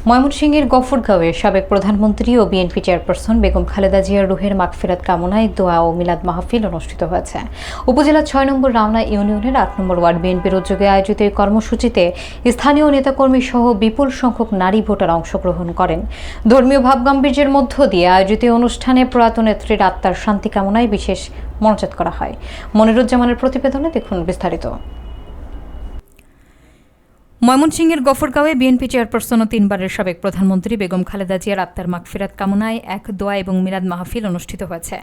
ময়মনসিংহের গফরগাঁওয়ে সাবেক প্রধানমন্ত্রী ও বিএনপি চেয়ারপারসন বেগম খালেদা জিয়ার রুহের মাগফিরাত কামনায় দোয়া ও মিলাদ মাহফিল অনুষ্ঠিত হয়েছে। উপজেলার ৬ নম্বর রাওনা ইউনিয়নের ৮ নম্বর ওয়ার্ড বিএনপির উদ্যোগে আয়োজিত এই কর্মসূচিতে স্থানীয় নেতাকর্মী সহ বিপুল সংখ্যক নারী ভোটার অংশগ্রহণ করেন। ধর্মীয় ভাবগাম্ভীর্যের মধ্য দিয়ে আয়োজিত অনুষ্ঠানে প্রয়াত নেত্রীর আত্মার শান্তি কামনায় বিশেষ মনোজাত করা হয়। মনিরুজ্জামানের প্রতিবেদনে দেখুন বিস্তারিত। ময়মনসিংহের গফরগাঁওয়ে বিএনপি চেয়ারপারসন ও 3 বারের সাবেক প্রধানমন্ত্রী বেগম খালেদা জিয়ার আত্মার মাগফিরাত কামনায় এক দোয়া এবং মিলাদ মাহফিল অনুষ্ঠিত হয়েছে।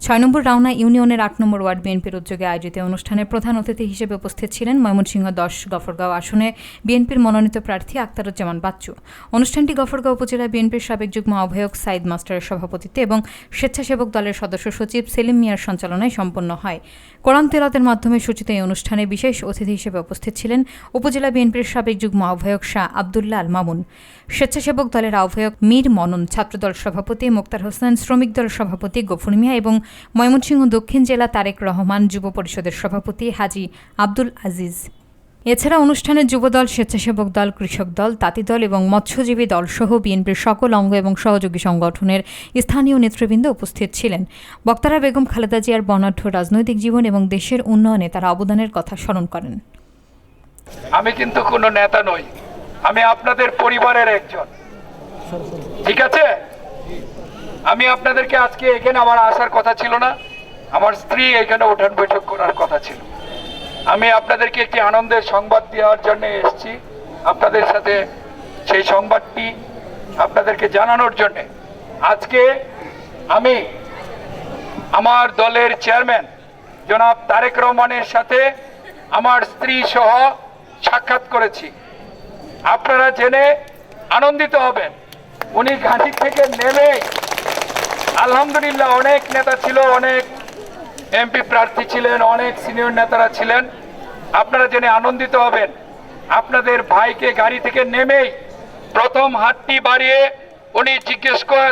৬ নম্বর রাওনা ইউনিয়নের ৮ নম্বর ওয়ার্ড বিএনপির উদ্যোগে আয়োজিত অনুষ্ঠানে প্রধান অতিথি হিসেবে উপস্থিত ছিলেন ময়মনসিংহ ১০ গফরগাঁও আসনে বিএনপির মনোনীত প্রার্থী আক্তারুজ্জামান বাচ্চু। অনুষ্ঠানটি গফরগাঁও উপজেলা বিএনপির সাবেক যুগ্ম আহ্বায়ক সাইদ মাস্টারের সভাপতিত্বে এবং স্বেচ্ছাসেবক দলের সদস্য সচিব সেলিম মিয়ার সঞ্চালনায় সম্পন্ন হয়। কোরআন তেলাওয়াতের মাধ্যমে সূচিত এই অনুষ্ঠানে বিশেষ অতিথি হিসেবে উপস্থিত ছিলেন উপজেলা বিএনপির সাবেক যুগ্ম আহ্বায়ক শাহ আবদুল্লাহ আল মামুন, স্বেচ্ছাসেবক দলের আহ্বায়ক মীর মনন, ছাত্রদল সভাপতি মোক্তার হোসেন, শ্রমিক দল সভাপতি গফুর মিয়া এবং ময়মনসিংহ দক্ষিণ জেলা তারেক রহমান যুব পরিষদের সভাপতি হাজী আব্দুল আজিজ। এছাড়া অনুষ্ঠানে যুবদল, স্বেচ্ছাসেবক দল, কৃষক দল, তাঁতি দল এবং মৎস্যজীবী দল সহ বিএনপির সকল অঙ্গ এবং সহযোগী সংগঠনের স্থানীয় নেতৃবৃন্দ উপস্থিত ছিলেন। বক্তারা বেগম খালেদা জিয়ার বর্ণাঢ্য রাজনৈতিক জীবন এবং দেশের উন্নয়নে তার অবদানের কথা স্মরণ করেন। আমি কিন্তু কোনো নেতা নই, আমি আপনাদের পরিবারের একজন, ঠিক আছে? আমি আপনাদেরকে আজকে এখানে আমার আসার কথা ছিল না, আমার স্ত্রী এখানে উঠান বৈঠক করার কথা ছিল। আমি আপনাদেরকে একটি আনন্দের সংবাদ দেওয়ার জন্য এসেছি, আপনাদের সাথে সেই সংবাদটি আপনাদেরকে জানানোর জন্য। আজকে আমি আমার দলের চেয়ারম্যান জনাব তারেক রহমানের সাথে আমার স্ত্রী সহ সাক্ষাৎ করেছি। আপনারা জেনে আনন্দিত হবেন, উনি ঘাঁটি থেকে নেমে আলহামদুলিল্লাহ অনেক নেতা ছিল, অনেক এমপি প্রার্থী ছিলেন, অনেক সিনিয়র নেতারা ছিলেন। আপনারা জেনে আনন্দিত হবেন, আপনাদের ভাইকে গাড়ি থেকে নেমেই প্রথম হাতটি বাড়িয়ে উনি জিজ্ঞেস করে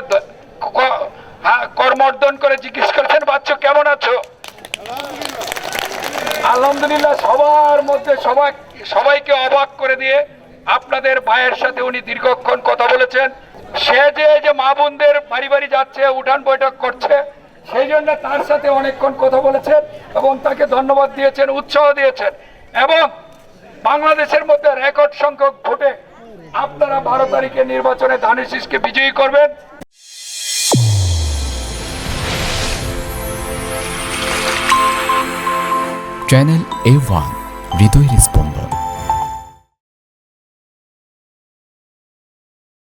করমর্দন করে জিজ্ঞেস করেছেন, বাচ্চু কেমন আছো? আলহামদুলিল্লাহ সবার মধ্যে সবাইকে অবাক করে দিয়ে আপনাদের ভাইয়ের সাথে উনি দীর্ঘক্ষণ কথা বলেছেন। সে যে মা বোনদের বাড়ি বাড়ি যাচ্ছে, উঠান বৈঠক করছে, সেই জন্য তার সাথে অনেকক্ষণ কথা বলেছেন এবং তাকে ধন্যবাদ দিয়েছেন, উৎসাহ দিয়েছেন এবং বাংলাদেশের মধ্যে রেকর্ড সংখ্যক ভোটে আপনারা 12 তারিখে নির্বাচনে ধানের শীষকে বিজয়ী করবেন। চ্যানেল A1 হৃদয়ের স্পন্দন।